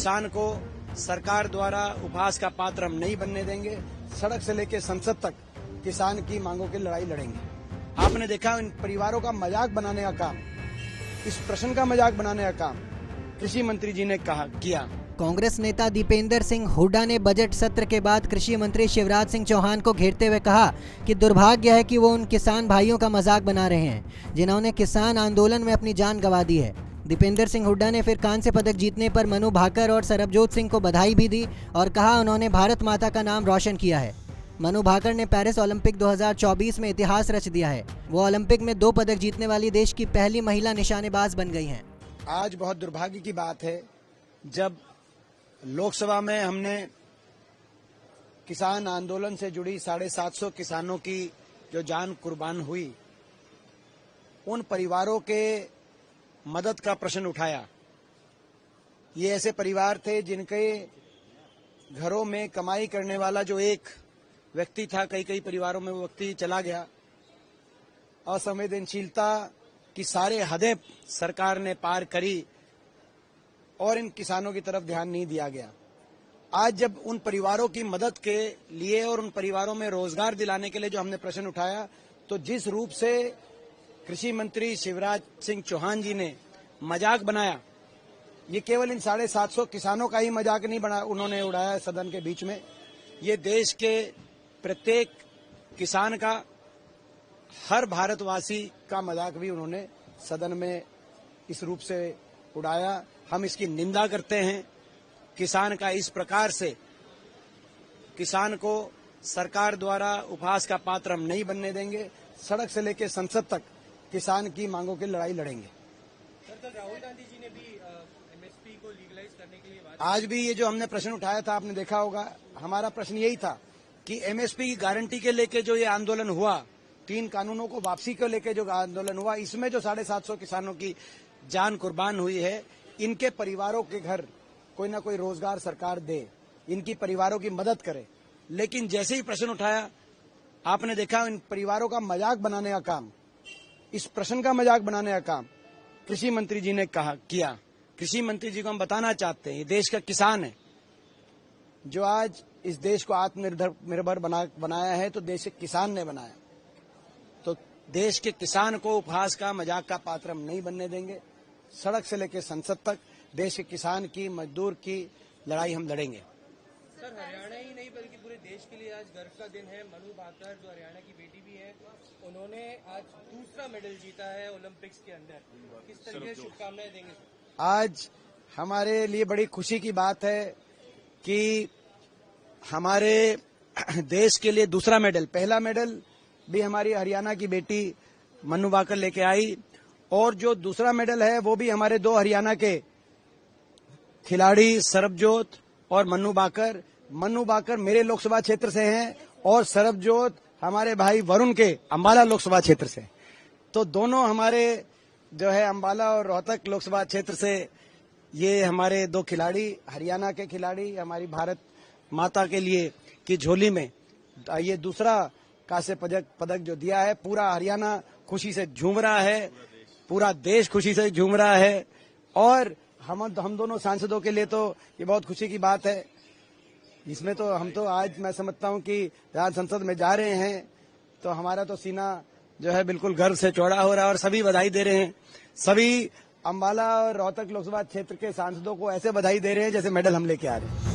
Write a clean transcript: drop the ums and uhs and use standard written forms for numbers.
किसान को सरकार द्वारा उपहास का पात्र हम नहीं बनने देंगे। सड़क से लेकर संसद तक किसान की मांगों की लड़ाई लड़ेंगे। आपने देखा इन परिवारों का मजाक बनाने का काम, इस प्रश्न का मजाक बनाने का काम कृषि मंत्री जी ने किया। कांग्रेस नेता दीपेंद्र सिंह हुड्डा ने बजट सत्र के बाद कृषि मंत्री शिवराज सिंह चौहान को घेरते हुए कहा कि दुर्भाग्य है कि वो उन किसान भाइयों का मजाक बना रहे हैं जिन्होंने किसान आंदोलन में अपनी जान गंवा दी है। दीपेंद्र सिंह हुड्डा ने फिर कांस्य पदक जीतने पर मनु भाकर और सरबजोत सिंह को बधाई भी दी और कहा उन्होंने भारत माता का नाम रोशन किया है। मनु भाकर ने पेरिस ओलंपिक 2024 में इतिहास रच दिया है। वो ओलंपिक में 2 पदक जीतने वाली देश की पहली महिला निशानेबाज बन गई हैं। आज बहुत दुर्भाग्य की बात है जब लोकसभा में हमने किसान आंदोलन से जुड़ी 750 किसानों की जो जान कुर्बान हुई, उन परिवारों के मदद का प्रश्न उठाया। ये ऐसे परिवार थे जिनके घरों में कमाई करने वाला जो एक व्यक्ति था, कई परिवारों में वो व्यक्ति चला गया। असंवेदनशीलता की सारे हदें सरकार ने पार करी और इन किसानों की तरफ ध्यान नहीं दिया गया। आज जब उन परिवारों की मदद के लिए और उन परिवारों में रोजगार दिलाने के लिए जो हमने प्रश्न उठाया, तो जिस रूप से कृषि मंत्री शिवराज सिंह चौहान जी ने मजाक बनाया, ये केवल इन 750 किसानों का ही मजाक नहीं बना उन्होंने उड़ाया सदन के बीच में, ये देश के प्रत्येक किसान का, हर भारतवासी का मजाक भी उन्होंने सदन में इस रूप से उड़ाया। हम इसकी निंदा करते हैं। किसान का इस प्रकार से किसान को सरकार द्वारा उपहास का पात्र हम नहीं बनने देंगे। सड़क से लेकर संसद तक किसान की मांगों की लड़ाई लड़ेंगे। सर, राहुल गांधी जी ने भी एमएसपी को लीगलाइज करने के लिए बात आज भी ये जो हमने प्रश्न उठाया था, आपने देखा होगा, हमारा प्रश्न यही था कि एमएसपी की गारंटी के लेके जो ये आंदोलन हुआ, 3 कानूनों को वापसी को लेके जो आंदोलन हुआ, इसमें जो 750 किसानों की जान कुर्बान हुई है, इनके परिवारों के घर कोई ना कोई रोजगार सरकार दे, इनकी परिवारों की मदद करे। लेकिन जैसे ही प्रश्न उठाया, आपने देखा इन परिवारों का मजाक बनाने का काम, इस प्रश्न का मजाक बनाने का काम कृषि मंत्री जी ने किया। कृषि मंत्री जी को हम बताना चाहते हैं, ये देश का किसान है जो आज इस देश को आत्मनिर्भर बनाया है, तो देश के किसान ने बनाया। तो देश के किसान को उपहास का, मजाक का पात्र हम नहीं बनने देंगे। सड़क से लेकर संसद तक देश के किसान की, मजदूर की लड़ाई हम लड़ेंगे। सर, हरियाणा ही नहीं बल्कि पूरे देश के लिए आज गर्व का दिन है। मनु भाकर जो हरियाणा की बेटी भी है, उन्होंने आज दूसरा मेडल जीता है ओलंपिक्स के अंदर। किस तरह की शुभकामनाएं देंगे सर? आज हमारे लिए बड़ी खुशी की बात है कि हमारे देश के लिए दूसरा मेडल, पहला मेडल भी हमारी हरियाणा की बेटी मनु भाकर लेके आई, और जो दूसरा मेडल है वो भी हमारे 2 हरियाणा के खिलाड़ी सरबजोत और मनु भाकर। मनु भाकर मेरे लोकसभा क्षेत्र से हैं और सरबजोत हमारे भाई वरुण के अंबाला लोकसभा क्षेत्र से। तो दोनों हमारे जो है अंबाला और रोहतक लोकसभा क्षेत्र से ये हमारे 2 खिलाड़ी, हरियाणा के खिलाड़ी, हमारी भारत माता के लिए की झोली में ये दूसरा कांस्य पदक जो दिया है। पूरा हरियाणा खुशी से झूम रहा है, पूरा देश खुशी से झूम रहा है, और हम दोनों सांसदों के लिए तो ये बहुत खुशी की बात है। इसमें तो हम तो आज मैं समझता हूं कि राज्य संसद में जा रहे हैं तो हमारा तो सीना जो है बिल्कुल गर्व से चौड़ा हो रहा है, और सभी बधाई दे रहे हैं। सभी अंबाला और रोहतक लोकसभा क्षेत्र के सांसदों को ऐसे बधाई दे रहे हैं जैसे मेडल हम लेके आ रहे हैं।